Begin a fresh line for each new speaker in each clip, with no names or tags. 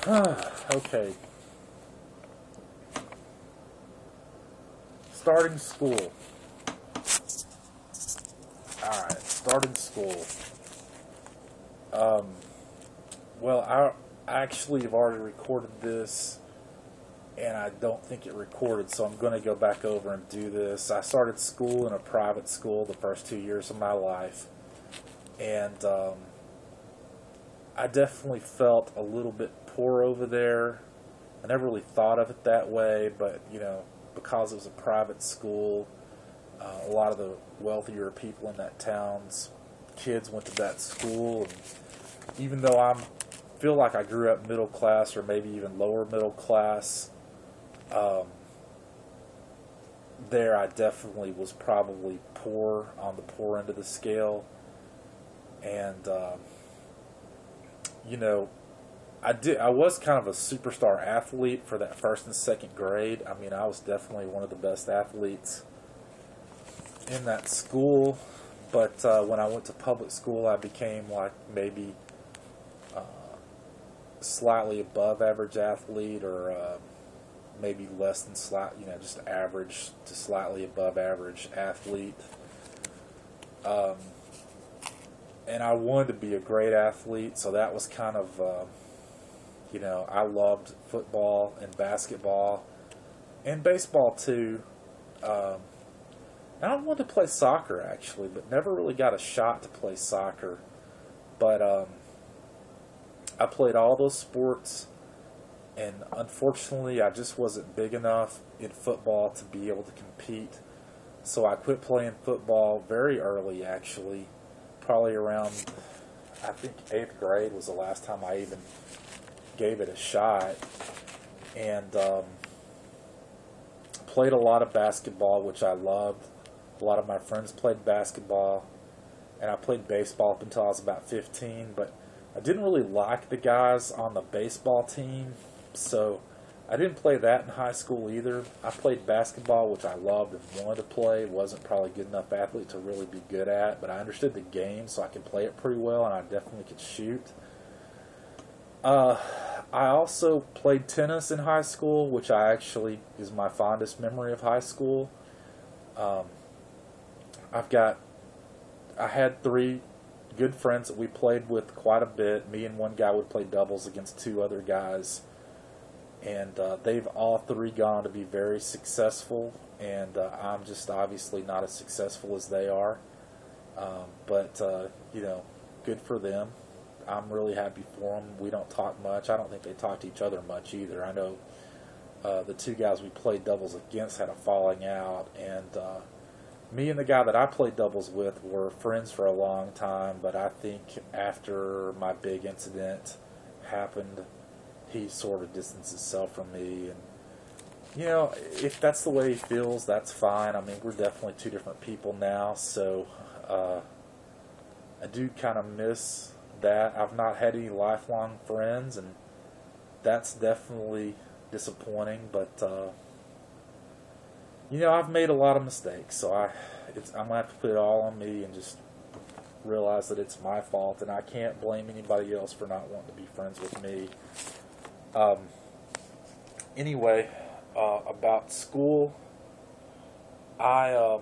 Okay. Starting school. Alright, starting school. Um, well, I actually have already recorded this, and I don't think it recorded, so I'm going to go back over and do this. I started school in a private school the first 2 years of my life, and I definitely felt a little bit poor over there. I never really thought of it that way, but, because it was a private school, a lot of the wealthier people in that town's kids went to that school, and even though I feel like I grew up middle class or maybe even lower middle class, there I definitely was probably poor, on the poor end of the scale. And I was kind of a superstar athlete for that first and second grade. I mean, I was definitely one of the best athletes in that school. But when I went to public school, I became like maybe slightly above average athlete, or maybe less than just average to slightly above average athlete. And I wanted to be a great athlete, so that was kind of, I loved football and basketball and baseball too. And I wanted to play soccer actually, but never really got a shot to play soccer. But I played all those sports, and unfortunately I just wasn't big enough in football to be able to compete. So I quit playing football very early actually, probably around, I think 8th grade was the last time I even gave it a shot. And played a lot of basketball, which I loved. A lot of my friends played basketball, and I played baseball up until I was about 15, but I didn't really like the guys on the baseball team, so I didn't play that in high school either. I played basketball, which I loved and wanted to play. Wasn't probably a good enough athlete to really be good at, but I understood the game, so I could play it pretty well, and I definitely could shoot. I also played tennis in high school, which I actually is my fondest memory of high school. I had 3 good friends that we played with quite a bit. Me and one guy would play doubles against 2 other guys, and they've all 3 gone to be very successful, and I'm just obviously not as successful as they are. But good for them. I'm really happy for them. We don't talk much. I don't think they talk to each other much either. I know the 2 guys we played doubles against had a falling out, and me and the guy that I played doubles with were friends for a long time, but I think after my big incident happened, he sort of distanced himself from me. And, if that's the way he feels, that's fine. I mean, we're definitely 2 different people now, so I do kind of miss that. I've not had any lifelong friends, and that's definitely disappointing, but I've made a lot of mistakes, so I'm going to have to put it all on me and just realize that it's my fault, and I can't blame anybody else for not wanting to be friends with me. Anyway, about school, I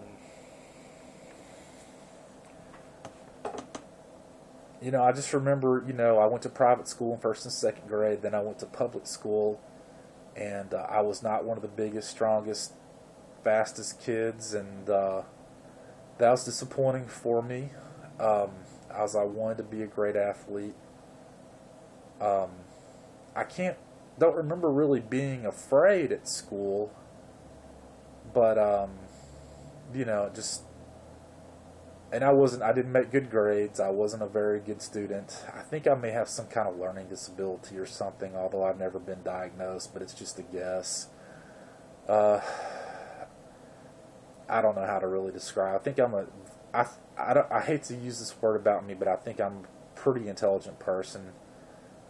just remember, I went to private school in first and second grade, then I went to public school, and I was not one of the biggest, strongest, fastest kids, and that was disappointing for me, as I wanted to be a great athlete. Don't remember really being afraid at school, but just, and I didn't make good grades. I wasn't a very good student. I think I may have some kind of learning disability or something, although I've never been diagnosed, but it's just a guess. I don't know how to really describe. I think I hate to use this word about me, but I think I'm a pretty intelligent person.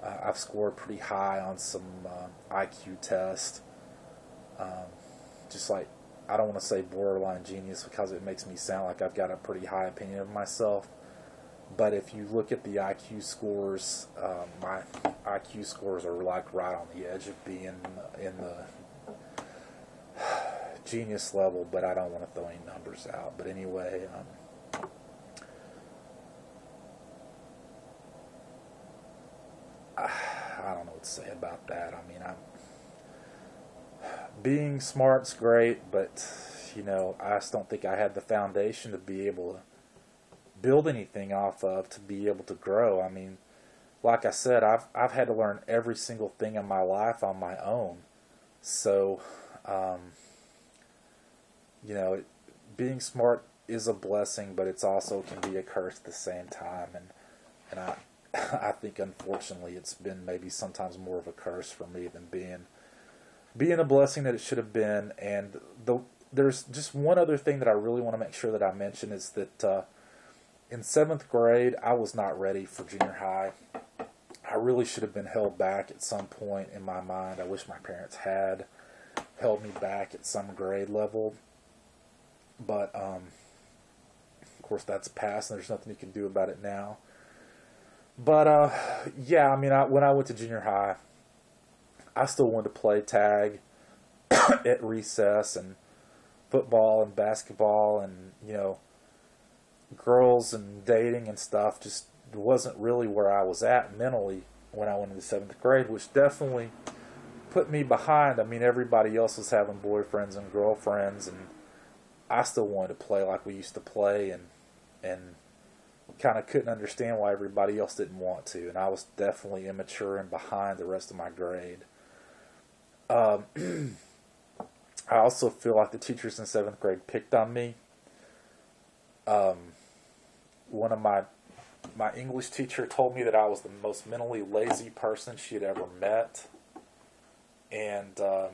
I've scored pretty high on some IQ test. Just like, I don't want to say borderline genius because it makes me sound like I've got a pretty high opinion of myself. But if you look at the IQ scores, my IQ scores are like right on the edge of being in the genius level, but I don't want to throw any numbers out. But anyway, I don't know what to say about that. I mean, being smart's great, but I just don't think I had the foundation to be able to build anything off of, to be able to grow. I mean, like I said, I've had to learn every single thing in my life on my own. So, being smart is a blessing, but it's also can be a curse at the same time. And I think unfortunately it's been maybe sometimes more of a curse for me than being a blessing that it should have been. And there's just one other thing that I really want to make sure that I mention is that in 7th grade, I was not ready for junior high. I really should have been held back at some point in my mind. I wish my parents had held me back at some grade level. But, of course, that's past, and there's nothing you can do about it now. But, yeah, I mean, when I went to junior high, I still wanted to play tag at recess and football and basketball and, girls and dating and stuff just wasn't really where I was at mentally when I went into 7th grade, which definitely put me behind. I mean, everybody else was having boyfriends and girlfriends, and I still wanted to play like we used to play, and kind of couldn't understand why everybody else didn't want to, and I was definitely immature and behind the rest of my grade. I also feel like the teachers in 7th grade picked on me. One of my English teacher told me that I was the most mentally lazy person she had ever met. And the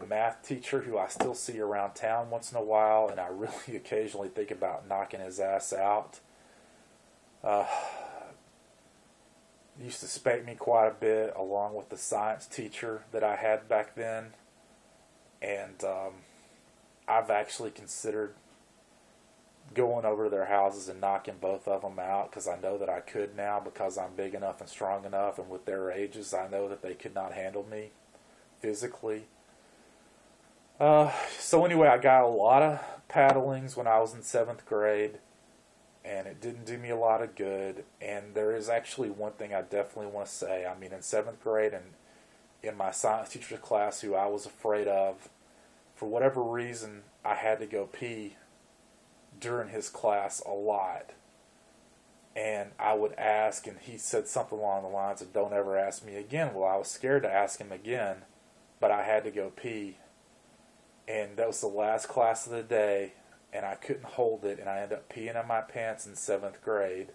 math teacher, who I still see around town once in a while, and I really occasionally think about knocking his ass out, used to spank me quite a bit, along with the science teacher that I had back then. And I've actually considered going over to their houses and knocking both of them out, because I know that I could now, because I'm big enough and strong enough, and with their ages, I know that they could not handle me physically. So anyway, I got a lot of paddlings when I was in 7th grade, and it didn't do me a lot of good. And there is actually one thing I definitely want to say. I mean, in 7th grade, and in my science teacher's class, who I was afraid of, for whatever reason, I had to go pee during his class a lot. And I would ask, and he said something along the lines of, "Don't ever ask me again." Well, I was scared to ask him again, but I had to go pee. And that was the last class of the day, and I couldn't hold it, and I ended up peeing in my pants in 7th grade.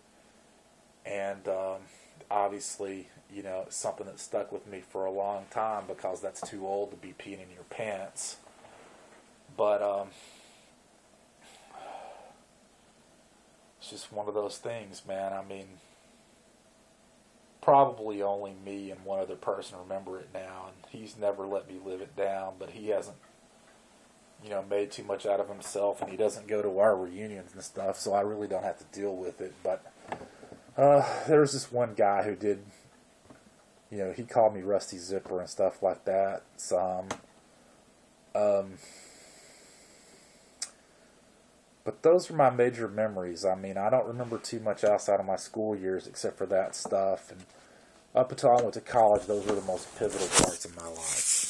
And obviously, it's something that stuck with me for a long time, because that's too old to be peeing in your pants. But it's just one of those things, man. I mean, probably only me and one other person remember it now, and he's never let me live it down, but he hasn't, made too much out of himself, and he doesn't go to our reunions and stuff, so I really don't have to deal with it. But there was this one guy who did, he called me Rusty Zipper and stuff like that. But those are my major memories. I mean, I don't remember too much outside of my school years except for that stuff. And up until I went to college, those were the most pivotal parts of my life.